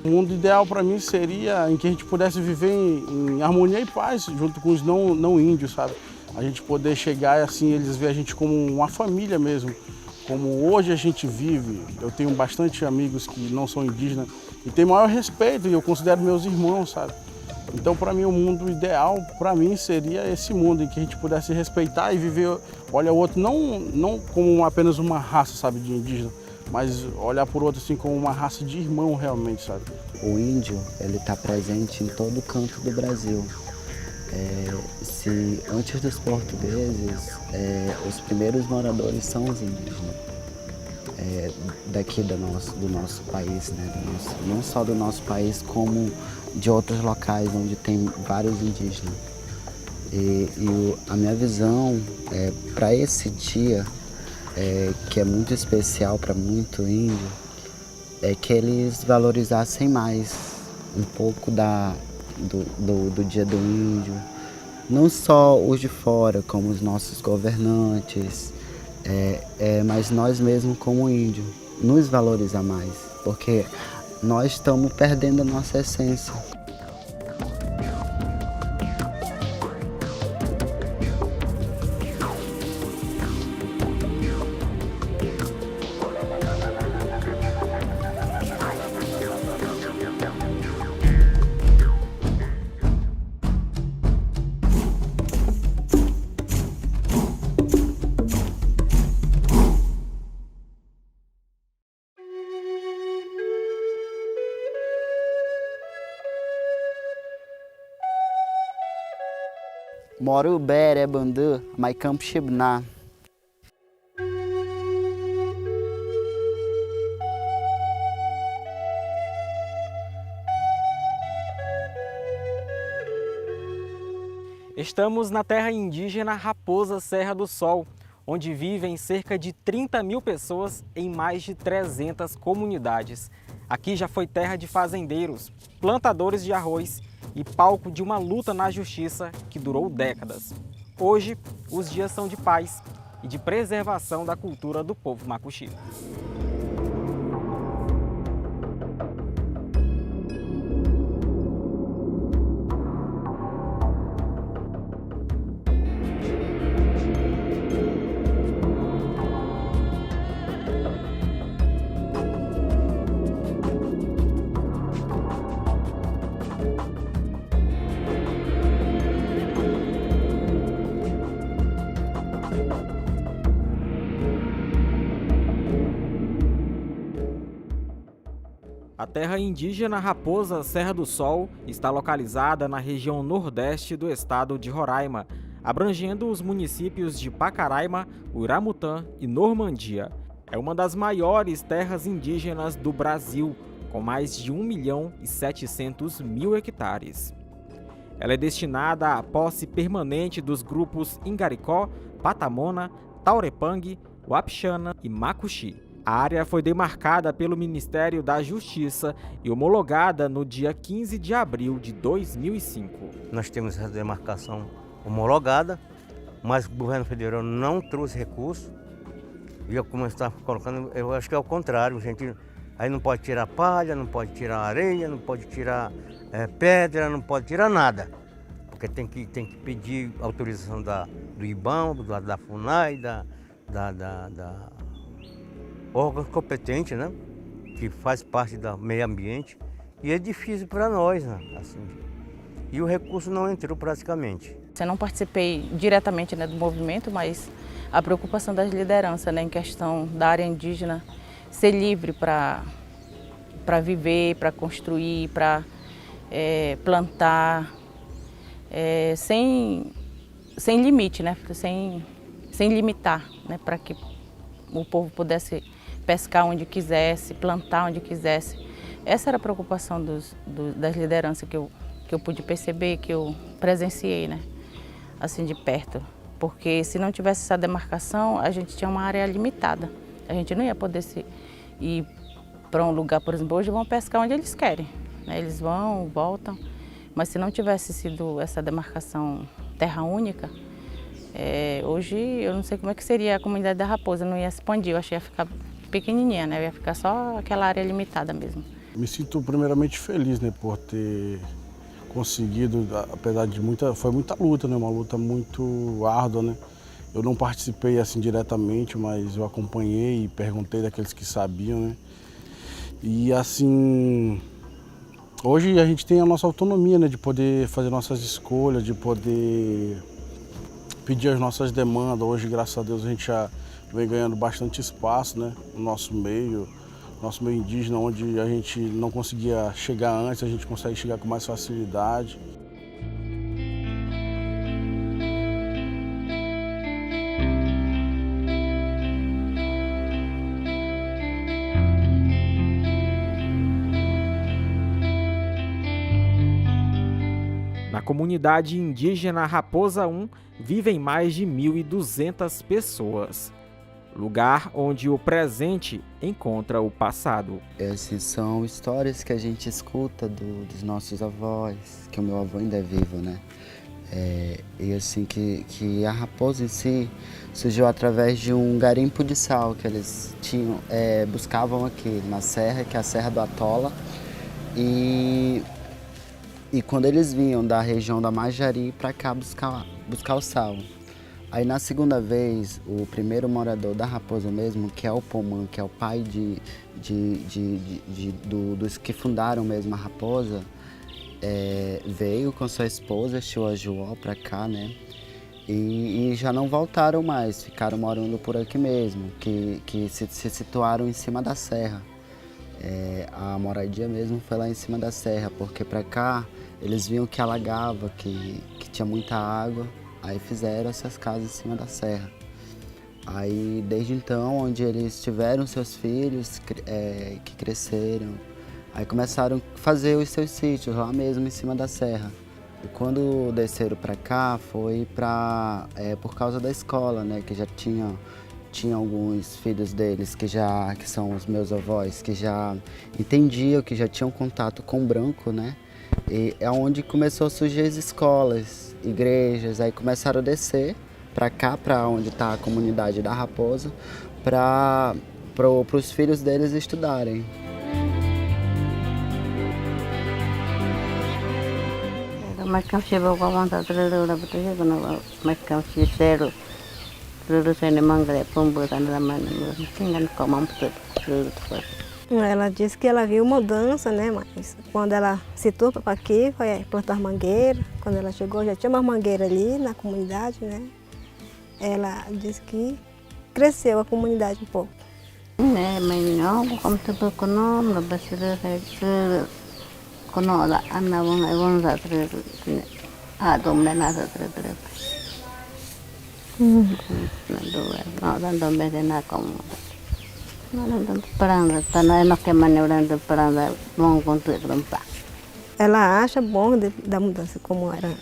O mundo ideal para mim seria em que a gente pudesse viver em harmonia e paz junto com os não índios, sabe? A gente poder chegar assim, eles verem a gente como uma família mesmo. Como hoje a gente vive, eu tenho bastante amigos que não são indígenas e tenho maior respeito e eu considero meus irmãos, sabe? Então, para mim, o mundo ideal, para mim, seria esse mundo em que a gente pudesse respeitar e viver, olha o outro não como apenas uma raça, sabe, de indígena, mas olhar por outro assim como uma raça de irmão realmente, sabe? O índio, ele está presente em todo canto do Brasil. Se antes dos portugueses, os primeiros moradores são os indígenas. Daqui do nosso país, né? Não só do nosso país, como de outros locais onde tem vários indígenas. A minha visão para esse dia, que é muito especial para muito índio, é que eles valorizassem mais um pouco do dia do índio, não só os de fora, como os nossos governantes, mas nós mesmos como índio, nos valorizar mais, porque nós estamos perdendo a nossa essência. Moru bere bandu, mai campo shibna. Estamos na terra indígena Raposa Serra do Sol, onde vivem cerca de 30 mil pessoas em mais de 300 comunidades. Aqui já foi terra de fazendeiros, plantadores de arroz e palco de uma luta na justiça que durou décadas. Hoje, os dias são de paz e de preservação da cultura do povo macuxi. A terra indígena Raposa Serra do Sol está localizada na região nordeste do estado de Roraima, abrangendo os municípios de Pacaraima, Uramutã e Normandia. É uma das maiores terras indígenas do Brasil, com mais de 1.700.000 hectares. Ela é destinada à posse permanente dos grupos Ingaricó, Patamona, Taurepang, Wapixana e Macuxi. A área foi demarcada pelo Ministério da Justiça e homologada no dia 15 de abril de 2005. Nós temos essa demarcação homologada, mas o governo federal não trouxe recurso. E como eu estava colocando, eu acho que é o contrário. A gente aí não pode tirar palha, não pode tirar areia, não pode tirar pedra, não pode tirar nada. Porque tem que pedir autorização do IBAMA, da FUNAI, da órgão competente, né? Que faz parte do meio ambiente. E é difícil para nós, né? Assim, e o recurso não entrou praticamente. Eu não participei diretamente, né, do movimento, mas a preocupação das lideranças, né, em questão da área indígena ser livre para viver, para construir, para plantar, sem limite, né, sem limitar, né, para que o povo pudesse pescar onde quisesse, plantar onde quisesse. Essa era a preocupação das lideranças que eu pude perceber, que eu presenciei, né, assim de perto. Porque se não tivesse essa demarcação, a gente tinha uma área limitada. A gente não ia poder ir para um lugar, por exemplo, hoje vão pescar onde eles querem, né? Eles vão, voltam, mas se não tivesse sido essa demarcação terra única, hoje eu não sei como é que seria a comunidade da Raposa, não ia expandir, eu achei que ia ficar pequenininha, né? Ia ficar só aquela área limitada mesmo. Me sinto primeiramente feliz, né, por ter conseguido, apesar de foi muita luta, né, uma luta muito árdua, né. Eu não participei assim diretamente, mas eu acompanhei e perguntei daqueles que sabiam, né. E assim, hoje a gente tem a nossa autonomia, né, de poder fazer nossas escolhas, de poder pedir as nossas demandas. Hoje, graças a Deus, a gente já vem ganhando bastante espaço, né, no nosso meio indígena, onde a gente não conseguia chegar antes, a gente consegue chegar com mais facilidade. Na comunidade indígena Raposa 1 vivem mais de 1.200 pessoas. Lugar onde o presente encontra o passado. Essas são histórias que a gente escuta dos nossos avós, que o meu avô ainda é vivo, né? E assim, que a Raposa em si surgiu através de um garimpo de sal que eles buscavam aqui na serra, que é a Serra do Atola. E quando eles vinham da região da Majari para cá buscar o sal. Aí na segunda vez, o primeiro morador da Raposa mesmo, que é o Pomã, que é o pai dos que fundaram mesmo a Raposa, veio com sua esposa, Xuajuó, para cá, né? E já não voltaram mais, ficaram morando por aqui mesmo, que se situaram em cima da serra. A moradia mesmo foi lá em cima da serra, porque para cá eles viam que alagava, que tinha muita água. Aí fizeram essas casas em cima da serra. Aí, desde então, onde eles tiveram seus filhos que cresceram, aí começaram a fazer os seus sítios lá mesmo em cima da serra. E quando desceram para cá, foi por causa da escola, né? Que já tinha alguns filhos deles que são os meus avós, que já entendiam, que já tinham contato com o branco, né? E é onde começou a surgir as escolas, igrejas, aí começaram a descer para cá, para onde está a comunidade da Raposa, para os filhos deles estudarem. Ela disse que ela viu mudança, né? Mas quando ela se turpa para aqui, foi plantar mangueira. Quando ela chegou, já tinha uma mangueira ali na comunidade, né? Ela disse que cresceu a comunidade um pouco. Ela acha bom da mudança como era.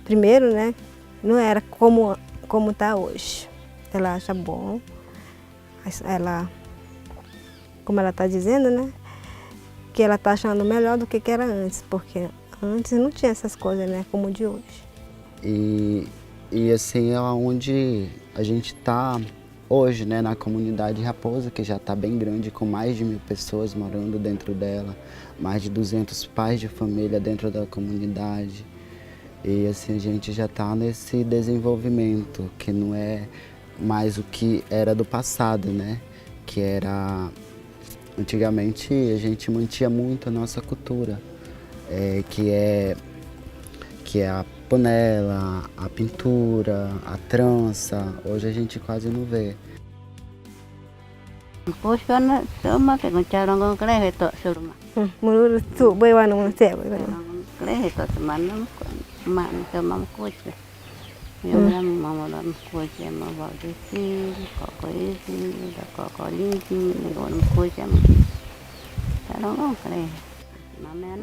Primeiro, né, não era como está hoje. Ela acha bom. Como ela está dizendo, né, que ela está achando melhor do que era antes, porque antes não tinha essas coisas, né, como de hoje. E assim é onde a gente está hoje, né, na comunidade Raposa, que já está bem grande, com mais de 1.000 pessoas morando dentro dela, mais de 200 pais de família dentro da comunidade. E assim a gente já está nesse desenvolvimento, que não é mais o que era do passado, né? Que era... Antigamente a gente mantinha muito a nossa cultura, que é a panela, a pintura, a trança. Hoje a gente quase não vê.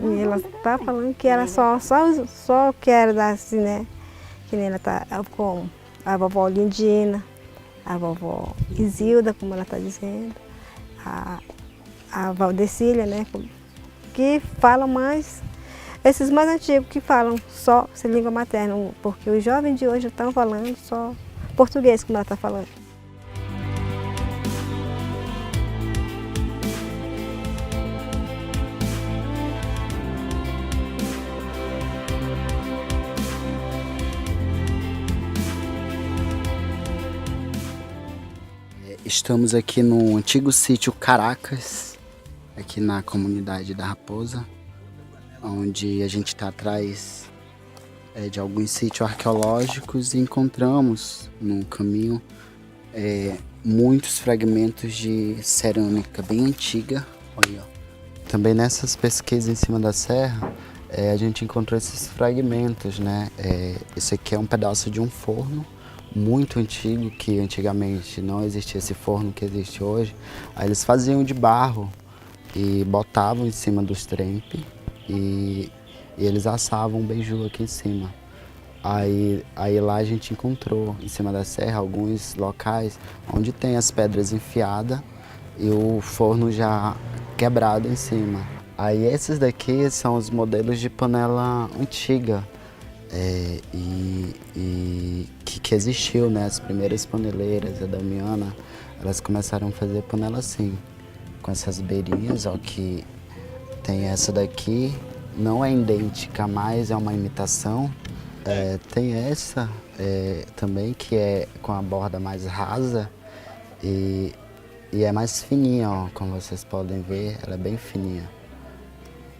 E ela está falando que ela só quer dar assim, né? Que nem ela tá com a vovó Lindina, a vovó Isilda, como ela está dizendo, a Valdecília, né? Que falam mais, esses mais antigos que falam só sem língua materna, porque os jovens de hoje estão falando só português, como ela está falando. Estamos aqui no antigo sítio Caracas, aqui na comunidade da Raposa, onde a gente está atrás de alguns sítios arqueológicos e encontramos no caminho muitos fragmentos de cerâmica bem antiga. Olha, também nessas pesquisas em cima da serra, a gente encontrou esses fragmentos, né? Esse aqui é um pedaço de um forno muito antigo, que antigamente não existia esse forno que existe hoje. Aí eles faziam de barro e botavam em cima dos trempes e eles assavam um beiju aqui em cima. Aí lá a gente encontrou em cima da serra alguns locais onde tem as pedras enfiadas e o forno já quebrado em cima. Aí esses daqui são os modelos de panela antiga que existiu, né? As primeiras paneleiras, a Damiana, elas começaram a fazer panela assim, com essas beirinhas, ó, que tem essa daqui, não é idêntica, mas é uma imitação. Tem essa também, que é com a borda mais rasa e é mais fininha, ó, como vocês podem ver, ela é bem fininha.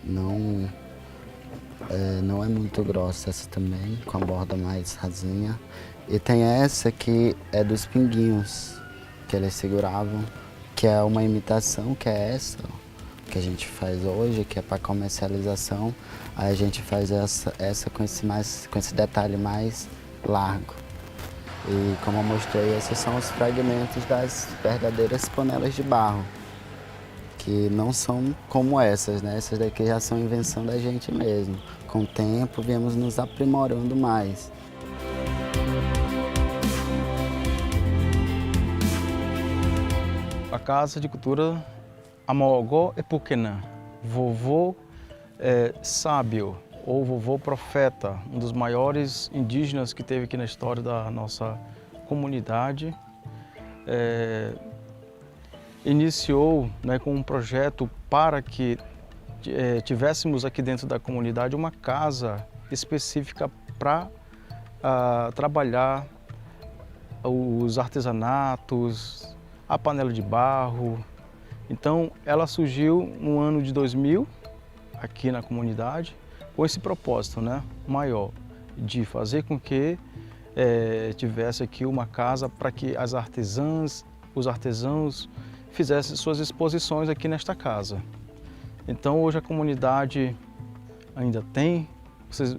Não é muito grossa essa também, com a borda mais rasinha. E tem essa que é dos pinguinhos, que eles seguravam, que é uma imitação, que é essa, ó, que a gente faz hoje, que é para comercialização. Aí a gente faz essa com esse detalhe mais largo. E como eu mostrei, esses são os fragmentos das verdadeiras panelas de barro, que não são como essas, né? Essas daqui já são invenção da gente mesmo. Com o tempo, viemos nos aprimorando mais. A Casa de Cultura Amogó Epuquenã, vovô sábio ou vovô profeta, um dos maiores indígenas que teve aqui na história da nossa comunidade. Iniciou, né, com um projeto para que tivéssemos aqui dentro da comunidade uma casa específica para trabalhar os artesanatos, a panela de barro. Então ela surgiu no ano de 2000 aqui na comunidade com esse propósito, né, maior, de fazer com que tivesse aqui uma casa para que as artesãs, os artesãos fizessem suas exposições aqui nesta casa. Então hoje a comunidade ainda tem, vocês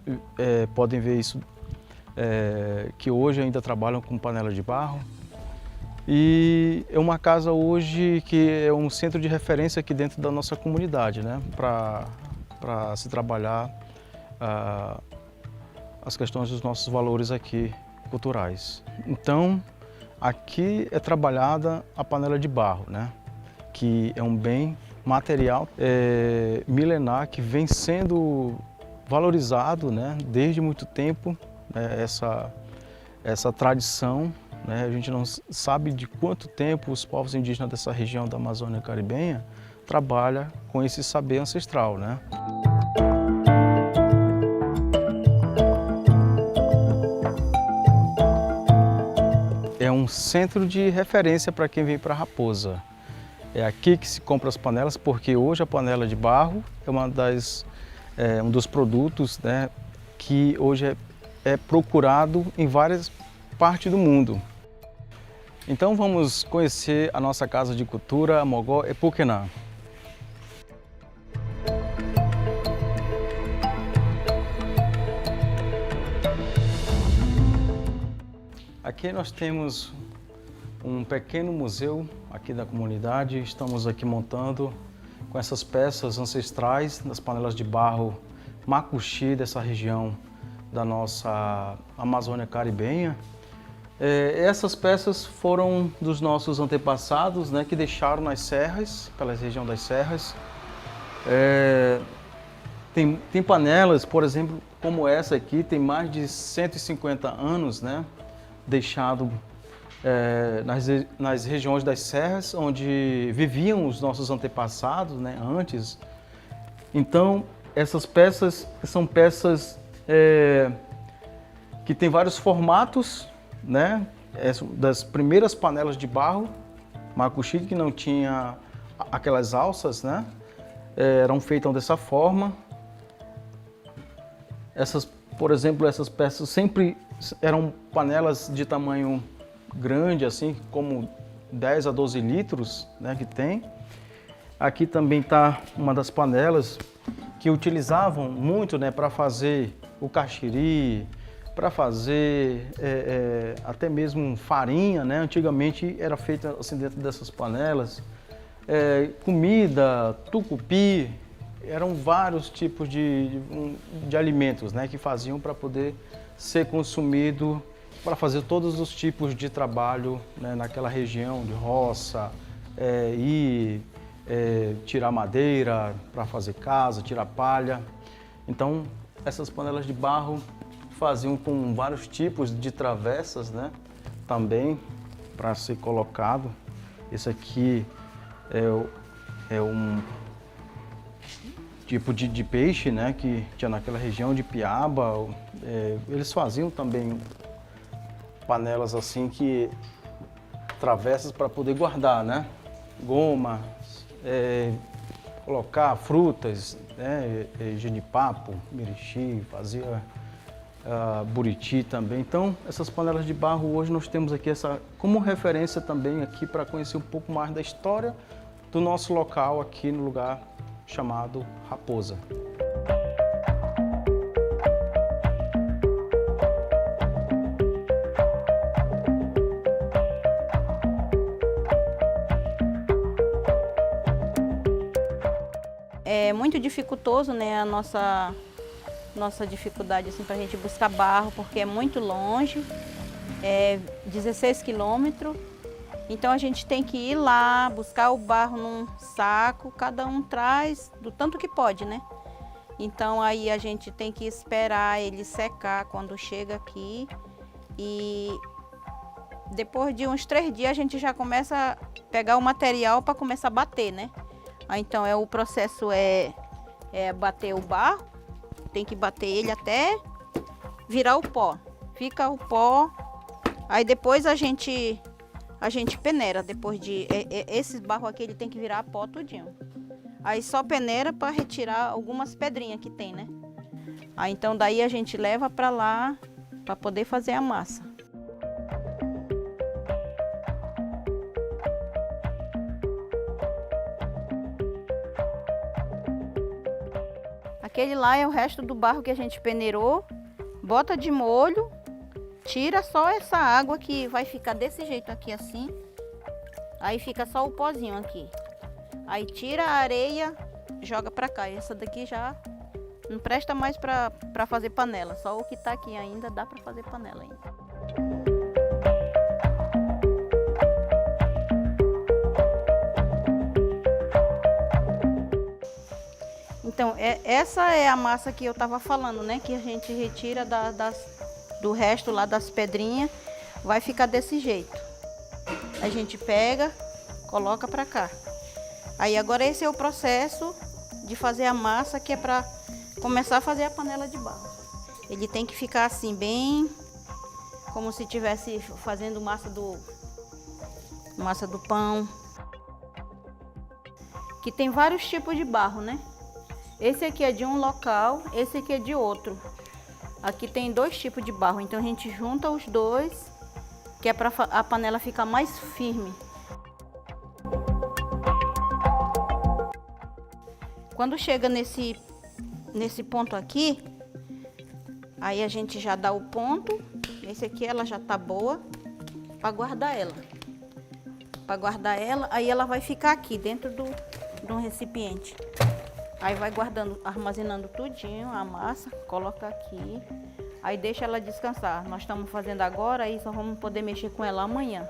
podem ver isso, que hoje ainda trabalham com panela de barro. E é uma casa hoje que é um centro de referência aqui dentro da nossa comunidade, né? Para se trabalhar as questões dos nossos valores aqui culturais. Então, aqui é trabalhada a panela de barro, né? Que é um bem material milenar que vem sendo valorizado, né? Desde muito tempo, né? Essa tradição. A gente não sabe de quanto tempo os povos indígenas dessa região da Amazônia Caribenha trabalham com esse saber ancestral, né? É um centro de referência para quem vem para Raposa. É aqui que se compra as panelas, porque hoje a panela de barro é um dos produtos, né, que hoje é procurado em várias partes do mundo. Então vamos conhecer a nossa Casa de Cultura Amogó Epuquenã. Aqui nós temos um pequeno museu aqui da comunidade. Estamos aqui montando com essas peças ancestrais das panelas de barro Macuxi, dessa região da nossa Amazônia Caribenha. Essas peças foram dos nossos antepassados, né, que deixaram nas serras, pela região das serras. Tem panelas, por exemplo, como essa aqui, tem mais de 150 anos, né, deixado nas regiões das serras, onde viviam os nossos antepassados, né, antes. Então, essas peças são peças que têm vários formatos, né, das primeiras panelas de barro Macuxi, que não tinha aquelas alças, né? Eram feitas dessa forma. Por exemplo, essas peças sempre eram panelas de tamanho grande, assim, como 10 a 12 litros, né, que tem. Aqui também está uma das panelas que utilizavam muito, né, para fazer o caxiri, para fazer até mesmo farinha, né? Antigamente era feita assim dentro dessas panelas. Comida, tucupi, eram vários tipos de alimentos, né, que faziam para poder ser consumido, para fazer todos os tipos de trabalho, né, naquela região de roça, tirar madeira para fazer casa, tirar palha. Então, essas panelas de barro faziam com vários tipos de travessas, né, também para ser colocado. Esse aqui é um tipo de peixe, né, que tinha naquela região de Piaba. Eles faziam também panelas assim que travessas para poder guardar, né, goma, colocar frutas, né, genipapo, merixi, fazia buriti também. Então, essas panelas de barro hoje nós temos aqui como referência também aqui para conhecer um pouco mais da história do nosso local aqui no lugar chamado Raposa. É muito dificultoso, né, a nossa dificuldade assim, para a gente buscar barro, porque é muito longe, 16 quilômetros. Então a gente tem que ir lá, buscar o barro num saco, cada um traz do tanto que pode, né? Então aí a gente tem que esperar ele secar quando chega aqui e depois de uns 3 dias a gente já começa a pegar o material para começar a bater, né? Então o processo é bater o barro, tem que bater ele até virar o pó. Fica o pó, aí depois a gente peneira, depois de... Esse barro aqui ele tem que virar pó tudinho. Aí só peneira para retirar algumas pedrinhas que tem, né? Aí então daí a gente leva para lá para poder fazer a massa. Aquele lá é o resto do barro que a gente peneirou, bota de molho, tira só essa água que vai ficar desse jeito aqui assim. Aí fica só o pozinho aqui. Aí tira a areia, joga pra cá. Essa daqui já não presta mais pra fazer panela. Só o que tá aqui ainda dá pra fazer panela ainda. Então, essa é a massa que eu tava falando, né? Que a gente retira do resto lá das pedrinhas, vai ficar desse jeito. A gente pega, coloca pra cá. Aí agora esse é o processo de fazer a massa, que é pra começar a fazer a panela de barro. Ele tem que ficar assim, bem como se estivesse fazendo massa do pão. Que tem vários tipos de barro, né? Esse aqui é de um local, esse aqui é de outro. Aqui tem 2 tipos de barro, então a gente junta os dois, que é para a panela ficar mais firme. Quando chega nesse ponto aqui, aí a gente já dá o ponto. Esse aqui ela já tá boa para guardar ela. Para guardar ela, aí ela vai ficar aqui dentro de um recipiente. Aí vai guardando, armazenando tudinho a massa, coloca aqui, aí deixa ela descansar. Nós estamos fazendo agora, aí só vamos poder mexer com ela amanhã.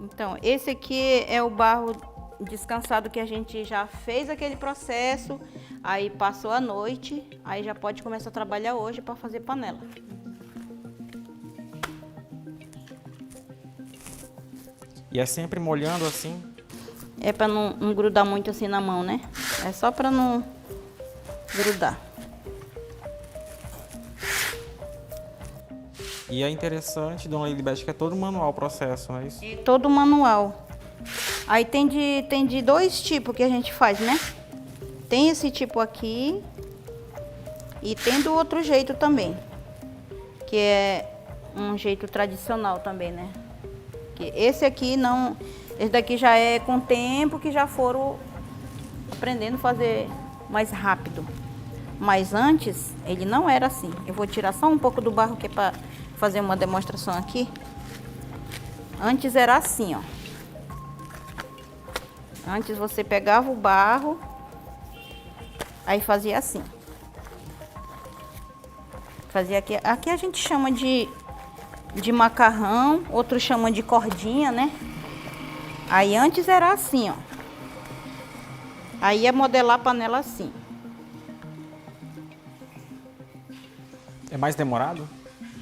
Então, esse aqui é o barro descansado que a gente já fez aquele processo. Aí passou a noite, aí já pode começar a trabalhar hoje para fazer panela. E é sempre molhando assim? É para não grudar muito assim na mão, né? É só para não grudar. E é interessante, dona Lilibete, que é todo manual o processo, não é isso? E todo manual. Aí tem de 2 tipos que a gente faz, né? Tem esse tipo aqui e tem do outro jeito também, que é um jeito tradicional também, né? Que esse aqui não, esse daqui já é com o tempo que já foram aprendendo a fazer mais rápido. Mas antes ele não era assim. Eu vou tirar só um pouco do barro que é para fazer uma demonstração aqui. Antes era assim, ó. Antes você pegava o barro, aí fazia assim. Fazia aqui. Aqui a gente chama de macarrão, outros chamam de cordinha, né? Aí antes era assim, ó. Aí ia modelar a panela assim. É mais demorado?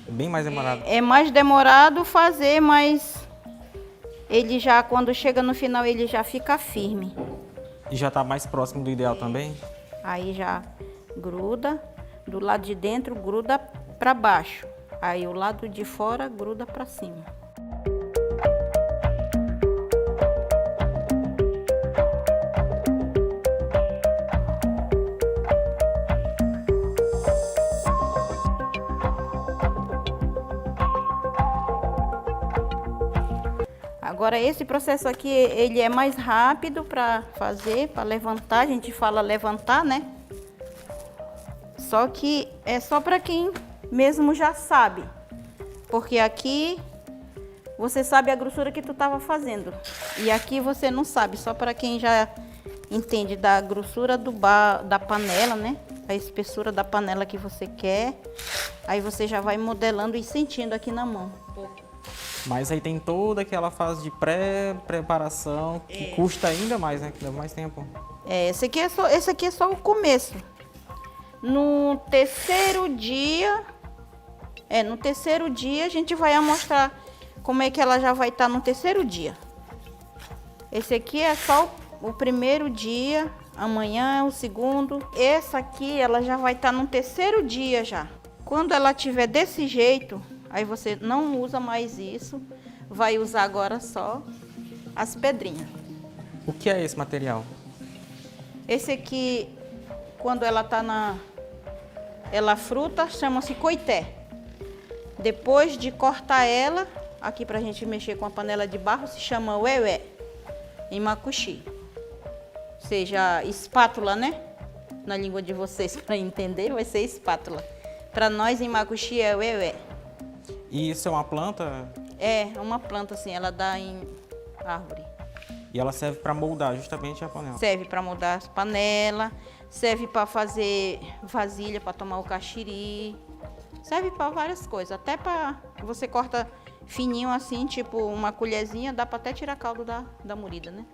Bem mais demorado. É mais demorado fazer, mas ele já, quando chega no final, ele já fica firme. E já está mais próximo do ideal também? Aí já gruda, do lado de dentro gruda para baixo. Aí o lado de fora gruda para cima. Agora esse processo aqui, ele é mais rápido para fazer, para levantar, a gente fala levantar, né? Só que é só para quem mesmo já sabe. Porque aqui você sabe a grossura que tu estava fazendo. E aqui você não sabe, só para quem já entende da grossura da panela, né? A espessura da panela que você quer. Aí você já vai modelando e sentindo aqui na mão. Mas aí tem toda aquela fase de pré-preparação que custa ainda mais, né? Que leva mais tempo. Esse aqui é só o começo. No terceiro dia a gente vai mostrar como é que ela já vai estar no terceiro dia. Esse aqui é só o primeiro dia, amanhã é o segundo. Essa aqui ela já vai estar no terceiro dia já. Quando ela tiver desse jeito, aí você não usa mais isso, vai usar agora só as pedrinhas. O que é esse material? Esse aqui, quando ela tá ela fruta, chama-se coité. Depois de cortar ela, aqui pra gente mexer com a panela de barro, se chama ué-ué, em macuxi. Ou seja, espátula, né? Na língua de vocês, para entender, vai ser espátula. Para nós, em macuxi, é ué-ué. E isso é uma planta? É uma planta assim, ela dá em árvore. E ela serve para moldar justamente a panela? Serve para moldar as panelas, serve para fazer vasilha, para tomar o caxiri. Serve para várias coisas, até para você corta fininho assim, tipo uma colherzinha, dá para até tirar caldo da moída, né?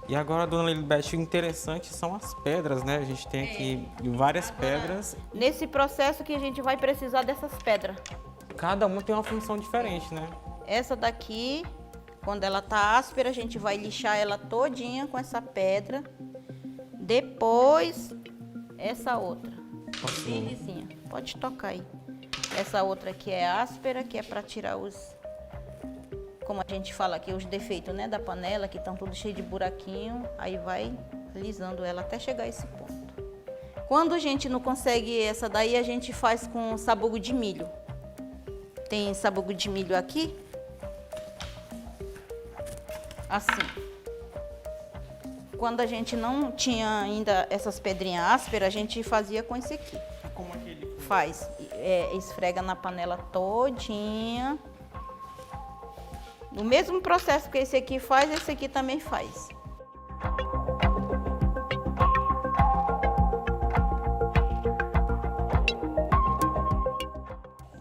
E agora, dona Lilibete, o interessante são as pedras, né? A gente tem aqui várias pedras. Nesse processo que a gente vai precisar dessas pedras. Cada uma tem uma função diferente, né? Essa daqui, quando ela tá áspera, a gente vai lixar ela todinha com essa pedra. Depois, essa outra. Bem lisinha. Pode tocar aí. Essa outra aqui é áspera, que é para tirar como a gente fala aqui, os defeitos, né, da panela, que estão tudo cheio de buraquinho. Aí vai alisando ela até chegar a esse ponto. Quando a gente não consegue essa daí, a gente faz com sabugo de milho. Tem sabugo de milho aqui. Assim. Quando a gente não tinha ainda essas pedrinhas ásperas, a gente fazia com esse aqui. Como aquele? Faz. Esfrega na panela todinha. O mesmo processo que esse aqui faz, esse aqui também faz.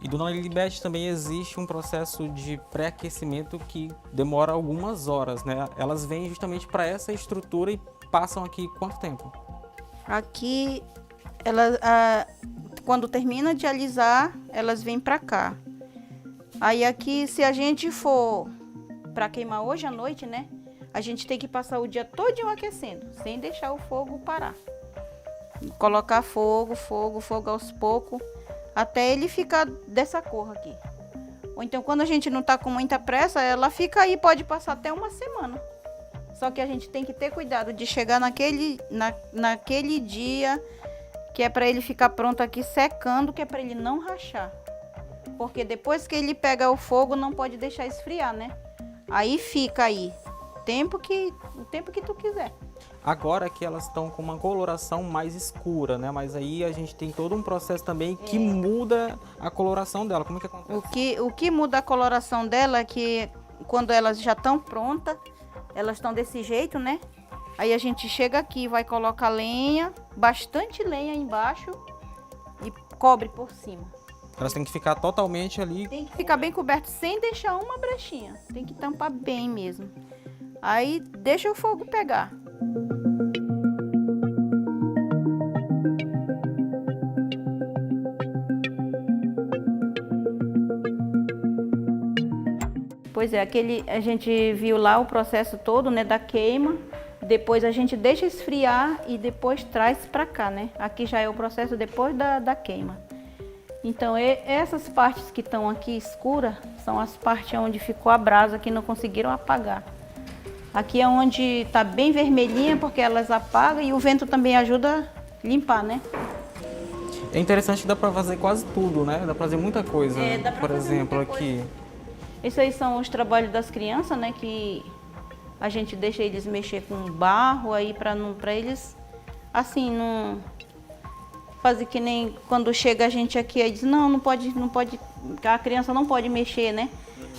E, dona Lilibete, também existe um processo de pré-aquecimento que demora algumas horas, né? Elas vêm justamente para essa estrutura e passam aqui quanto tempo? Aqui, quando termina de alisar, elas vêm para cá. Aí aqui, se a gente for para queimar hoje à noite, né? a gente tem que passar o dia todinho aquecendo, sem deixar o fogo parar. Colocar fogo aos poucos, até ele ficar dessa cor aqui. Ou então, quando a gente não tá com muita pressa, ela fica aí, pode passar até uma semana. Só que a gente tem que ter cuidado de chegar naquele dia, que é para ele ficar pronto aqui secando, que é para ele não rachar. Porque depois que ele pega o fogo, não pode deixar esfriar, né? Aí fica aí, o tempo que tu quiser. Agora que elas estão com uma coloração mais escura, né? Mas aí a gente tem todo um processo também que muda a coloração dela. Como é que acontece? O que muda a coloração dela é que quando elas já estão prontas, elas estão desse jeito, né? Aí a gente chega aqui, vai colocar lenha, bastante lenha embaixo e cobre por cima. Elas têm que ficar totalmente ali. Tem que ficar bem coberto sem deixar uma brechinha. Tem que tampar bem mesmo. Aí deixa o fogo pegar. Pois é, a gente viu lá o processo todo, né, da queima. Depois a gente deixa esfriar e depois traz para cá, né? Aqui já é o processo depois da queima. Então essas partes que estão aqui escuras são as partes onde ficou a brasa que não conseguiram apagar. Aqui é onde está bem vermelhinha porque elas apagam e o vento também ajuda a limpar, né? É interessante que dá para fazer quase tudo, né? Dá para fazer muita coisa. Dá pra Por fazer exemplo, muita aqui. coisa. Esses aí são os trabalhos das crianças, né? Que a gente deixa eles mexer com barro aí para eles, assim, não fazer que nem quando chega a gente aqui aí diz, não pode, a criança não pode mexer, né?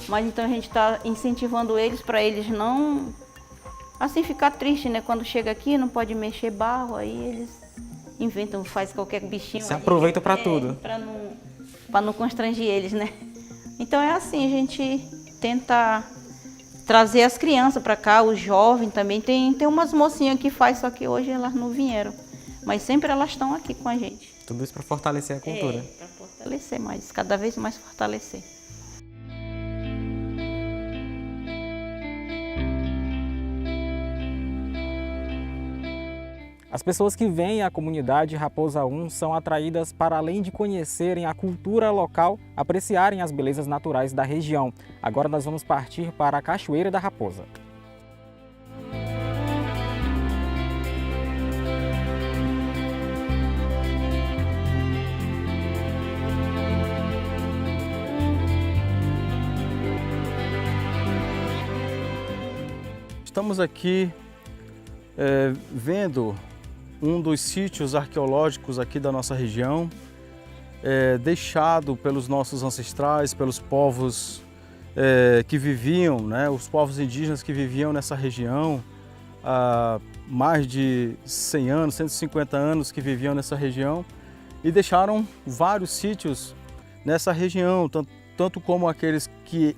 Mas então a gente está incentivando eles para eles não, assim, ficar triste, né? Quando chega aqui não pode mexer barro, aí eles inventam, faz qualquer bichinho. Se aproveita para tudo. Para não constranger eles, né? Então é assim, a gente tenta trazer as crianças para cá, os jovens também. Tem umas mocinhas que faz, só que hoje elas não vieram. Mas sempre elas estão aqui com a gente. Tudo isso para fortalecer a cultura. Para fortalecer mais, cada vez mais fortalecer. As pessoas que vêm à comunidade Raposa 1 são atraídas para, além de conhecerem a cultura local, apreciarem as belezas naturais da região. Agora nós vamos partir para a Cachoeira da Raposa. Estamos aqui vendo um dos sítios arqueológicos aqui da nossa região, deixado pelos nossos ancestrais, pelos povos que viviam, né, os povos indígenas que viviam nessa região há mais de 100 anos, 150 anos que viviam nessa região e deixaram vários sítios nessa região, tanto como aqueles que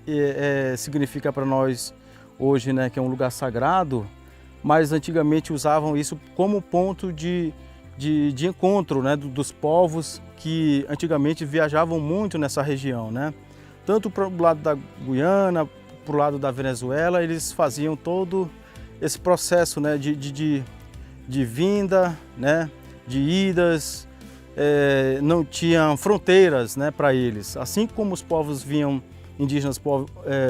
significa para nós hoje, né, que é um lugar sagrado, mas antigamente usavam isso como ponto de encontro, né, dos povos que antigamente viajavam muito nessa região, né? Tanto para o lado da Guiana, para o lado da Venezuela, eles faziam todo esse processo, né, de vinda, né, de idas, não tinham fronteiras, né, para eles. Assim como os povos vinham indígenas,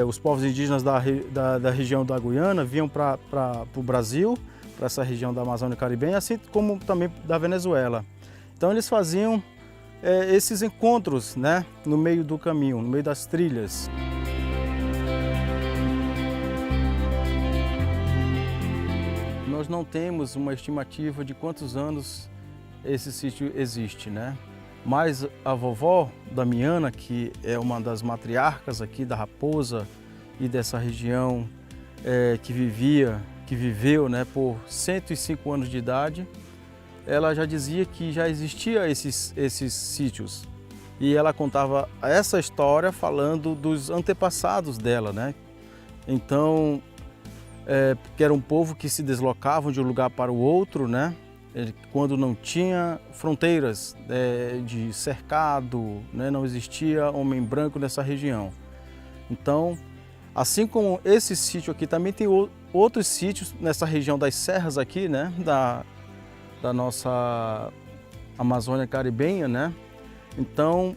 os povos indígenas da região da Guiana vinham para o Brasil, para essa região da Amazônia Caribenha, assim como também da Venezuela. Então eles faziam esses encontros, né, no meio do caminho, no meio das trilhas. Nós não temos uma estimativa de quantos anos esse sítio existe, né? Mas a vovó Damiana, que é uma das matriarcas aqui da Raposa e dessa região que viveu, né, por 105 anos de idade, ela já dizia que já existia esses sítios. E ela contava essa história falando dos antepassados dela, né? Então, que era um povo que se deslocavam de um lugar para o outro, né? Quando não tinha fronteiras de cercado, né? Não existia homem branco nessa região. Então, assim como esse sítio aqui, também tem outros sítios nessa região das serras aqui, né, da nossa Amazônia caribenha, né? Então,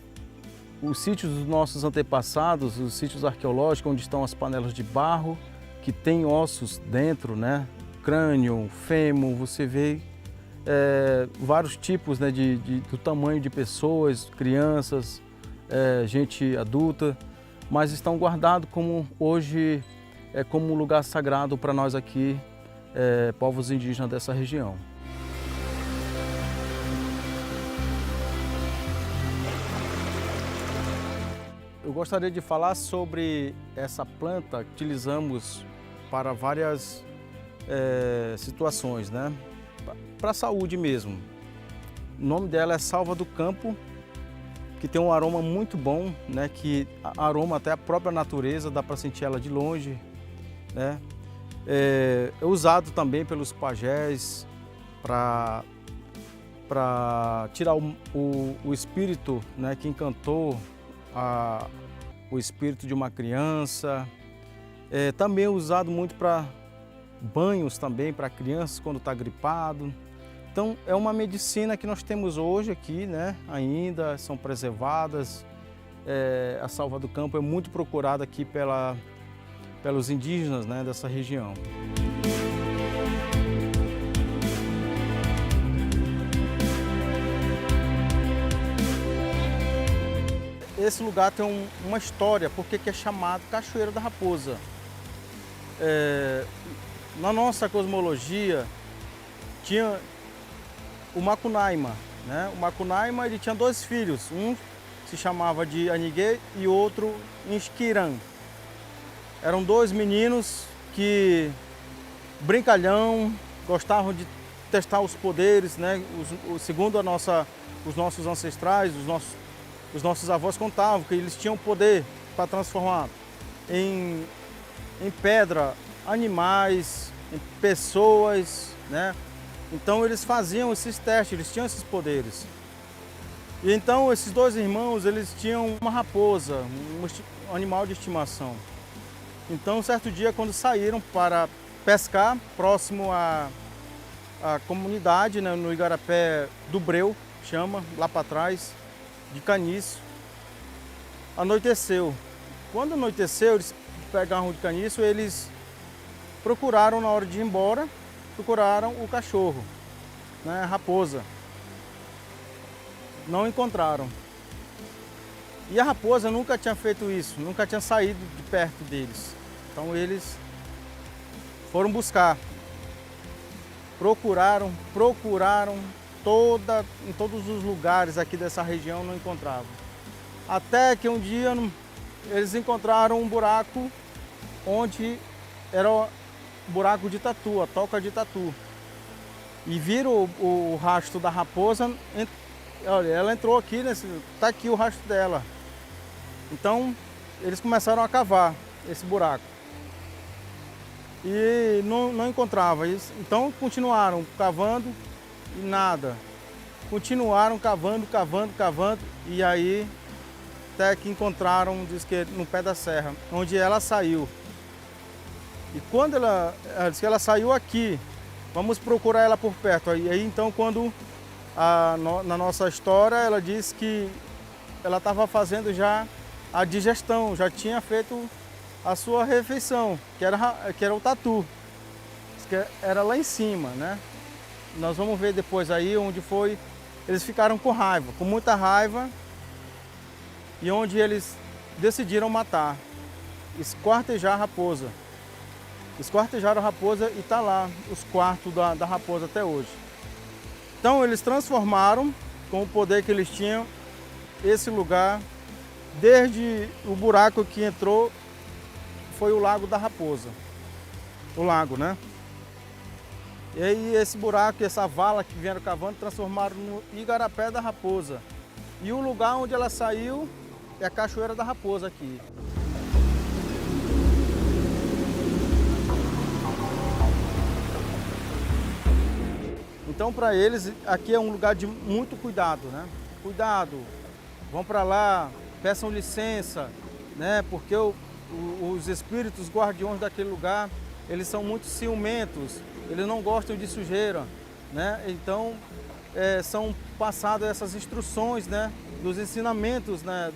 os sítios dos nossos antepassados, os sítios arqueológicos, onde estão as panelas de barro, que tem ossos dentro, né? Crânio, fêmur, você vê vários tipos, né, do tamanho de pessoas, crianças, gente adulta, mas estão guardados como hoje como um lugar sagrado para nós aqui, povos indígenas dessa região. Eu gostaria de falar sobre essa planta que utilizamos para várias situações, né? Para a saúde mesmo. O nome dela é salva do campo, que tem um aroma muito bom, né? Que aroma até a própria natureza, dá para sentir ela de longe, né? É usado também pelos pajés para tirar o espírito, né? Que encantou o espírito de uma criança. Também é usado muito para banhos também para crianças quando está gripado. Então é uma medicina que nós temos hoje aqui, né? Ainda são preservadas. A salva do campo é muito procurada aqui pelos indígenas, né, dessa região. Esse lugar tem uma história, porque que é chamado Cachoeira da Raposa. Na nossa cosmologia, tinha o Macunaíma, né? O Macunaíma, ele tinha 2 filhos, um se chamava de Aniguê e outro Inxquiran. Eram 2 meninos que, brincalhão, gostavam de testar os poderes, né? Segundo os nossos ancestrais, os nossos avós contavam que eles tinham poder para transformar em pedra animais, em pessoas, né? Então eles faziam esses testes, eles tinham esses poderes. E então esses 2 irmãos, eles tinham uma raposa, um animal de estimação. Então certo dia, quando saíram para pescar próximo à comunidade, né, no Igarapé do Breu, chama, lá para trás, de caniço, anoiteceu. Quando anoiteceu, eles pegaram de caniço, eles procuraram, na hora de ir embora, procuraram o cachorro, né, a raposa. Não encontraram. E a raposa nunca tinha feito isso, nunca tinha saído de perto deles. Então eles foram buscar. Procuraram em todos os lugares aqui dessa região, não encontravam. Até que um dia eles encontraram um buraco onde era o buraco de tatu, a toca de tatu. E viram o rastro da raposa. Olha, ela entrou aqui, tá aqui o rastro dela. Então eles começaram a cavar esse buraco. E não encontravam. Então continuaram cavando e nada. Continuaram cavando. E aí até que encontraram, diz que no pé da serra, onde ela saiu. E quando ela disse que ela saiu aqui, vamos procurar ela por perto. E aí então, quando na nossa história, ela disse que ela estava fazendo já a digestão, já tinha feito a sua refeição, que era o tatu, que era lá em cima, né? Nós vamos ver depois aí onde foi. Eles ficaram com raiva, com muita raiva, e onde eles decidiram matar, esquartejar a raposa. Esquartejaram a raposa e está lá os quartos da raposa até hoje. Então eles transformaram, com o poder que eles tinham, esse lugar, desde o buraco que entrou, foi o Lago da Raposa. O lago, né? E aí esse buraco, essa vala que vieram cavando, transformaram no Igarapé da Raposa. E o lugar onde ela saiu é a Cachoeira da Raposa aqui. Então, para eles, aqui é um lugar de muito cuidado, né? Cuidado, vão para lá, peçam licença, né? Porque os espíritos guardiões daquele lugar eles são muito ciumentos, eles não gostam de sujeira, né? Então, são passadas essas instruções, né, dos ensinamentos, né,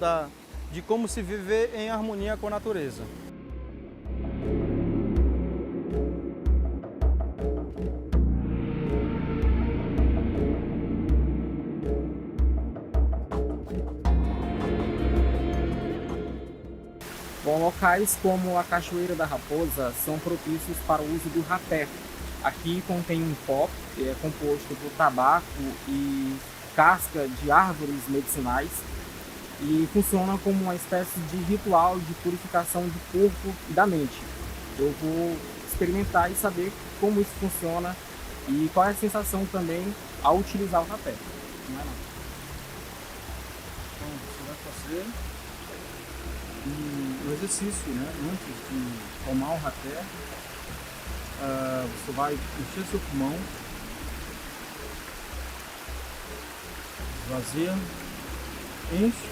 de como se viver em harmonia com a natureza. Bom, locais como a Cachoeira da Raposa são propícios para o uso do rapé. Aqui contém um pó que é composto por tabaco e casca de árvores medicinais e funciona como uma espécie de ritual de purificação do corpo e da mente. Eu vou experimentar e saber como isso funciona e qual é a sensação também ao utilizar o rapé. Não é, não? Então, você vai fazer o exercício, né? Antes de tomar o rapé, você vai encher seu pulmão, esvazia, enche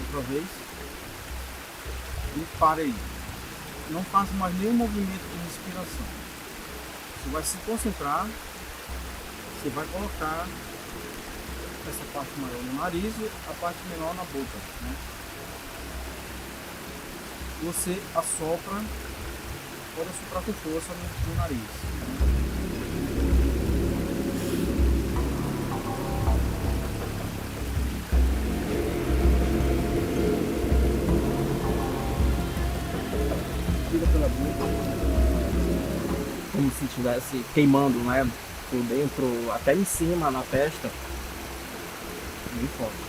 outra vez e para aí. Não faça mais nenhum movimento de respiração. Você vai se concentrar, você vai colocar essa parte maior no nariz e a parte menor na boca, né? Você assopra, pode assoprar com força no nariz. Tira pela boca. Como se estivesse queimando, né? Por dentro, até em cima, na testa. Bem forte.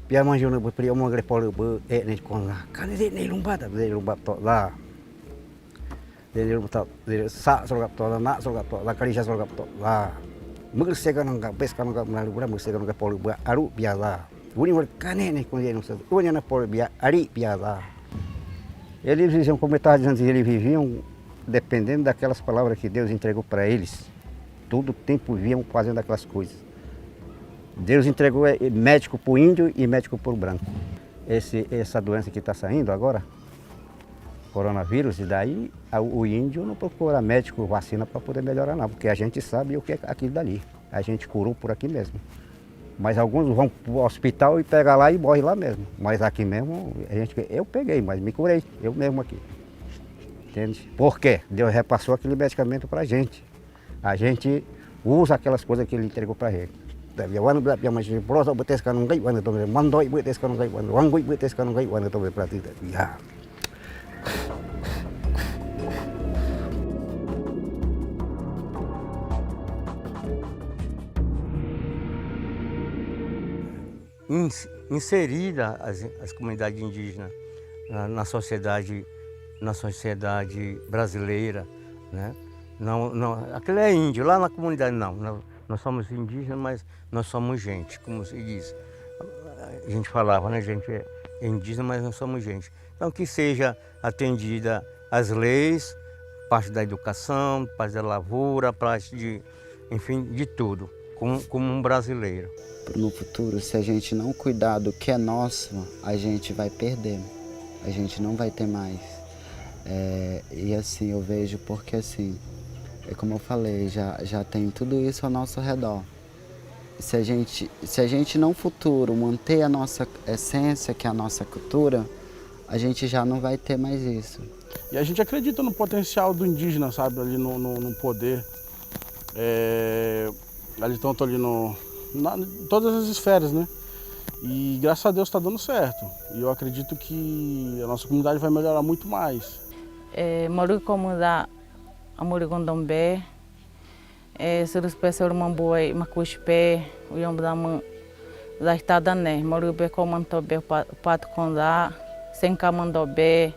Pia manjung na beri omong gre pole be ni konga. Kan ni lumba to la. Dia lumba dia sa sorgap to na sorgap to la karisha sorgap to la. Mugsegan nga peskan nga menalu bra mugsegan nga pole be aru pia la. Uni mer kane ni com ele não uni na pole be ari pia la. Eles viviam como metade antes, eles viviam dependendo daquelas palavras que Deus entregou para eles. Todo o tempo viviam fazendo aquelas coisas. Deus entregou médico para o índio e médico para o branco. Essa doença que está saindo agora, coronavírus, e daí o índio não procura médico, vacina para poder melhorar não, porque a gente sabe o que é aquilo dali. A gente curou por aqui mesmo. Mas alguns vão para o hospital e pegam lá e morrem lá mesmo. Mas aqui mesmo, eu peguei, mas me curei, eu mesmo aqui. Entende? Por quê? Deus repassou aquele medicamento para a gente. A gente usa aquelas coisas que Ele entregou para a gente. Wan bla pia mas prosa betes kan ngai wan to mandoi betes kan ngai wan wangoi betes kan ngai wan to berarti ya. Inserida as comunidades indígenas na sociedade brasileira, né? Não, aquele é índio, lá na comunidade não. Nós somos indígenas, mas nós somos gente, como se diz. A gente falava, né? A gente é indígena, mas nós somos gente. Então, que seja atendida as leis, parte da educação, parte da lavoura, parte de, enfim, de tudo, como um brasileiro. No futuro, se a gente não cuidar do que é nosso, a gente vai perder. A gente não vai ter mais. E assim, eu vejo porque assim, como eu falei, já tem tudo isso ao nosso redor. Se a gente no futuro manter a nossa essência, que é a nossa cultura, a gente já não vai ter mais isso. E a gente acredita no potencial do indígena, sabe, ali no poder. Ali tanto ali em todas as esferas, né? E graças a Deus está dando certo. E eu acredito que a nossa comunidade vai melhorar muito mais. Moro como da Amurigondombe, surus pessoas mamboe macuspé, o yombo da estada né, moro be comantobe pato condá, sem camandobe,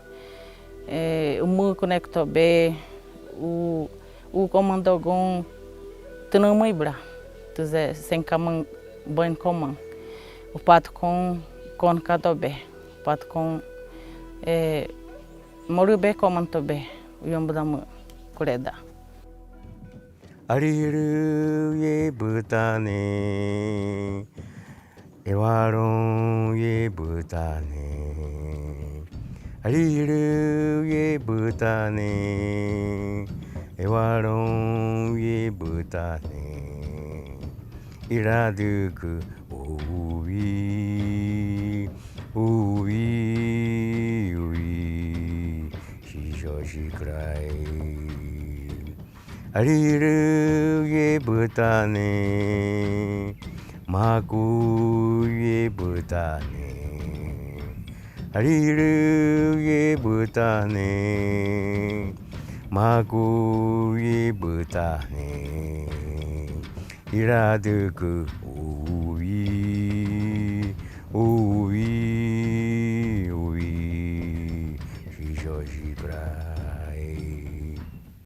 o mu conectobe, o comandogon, tunamuibra, tuze sem caman banho comum, o pato com cadobe, pato com moro be comantobe, o yombo da cureda. Ariru ye butane, ewaron ye butane. Ariru ye butane, ewaron ye butane. Iraduku uwi, uwi, uwi, shijoshi kurai. Ariru ye butane, maku ye butane. Ariru ye butane, maku ye butane. Iraduku uwi, uwi.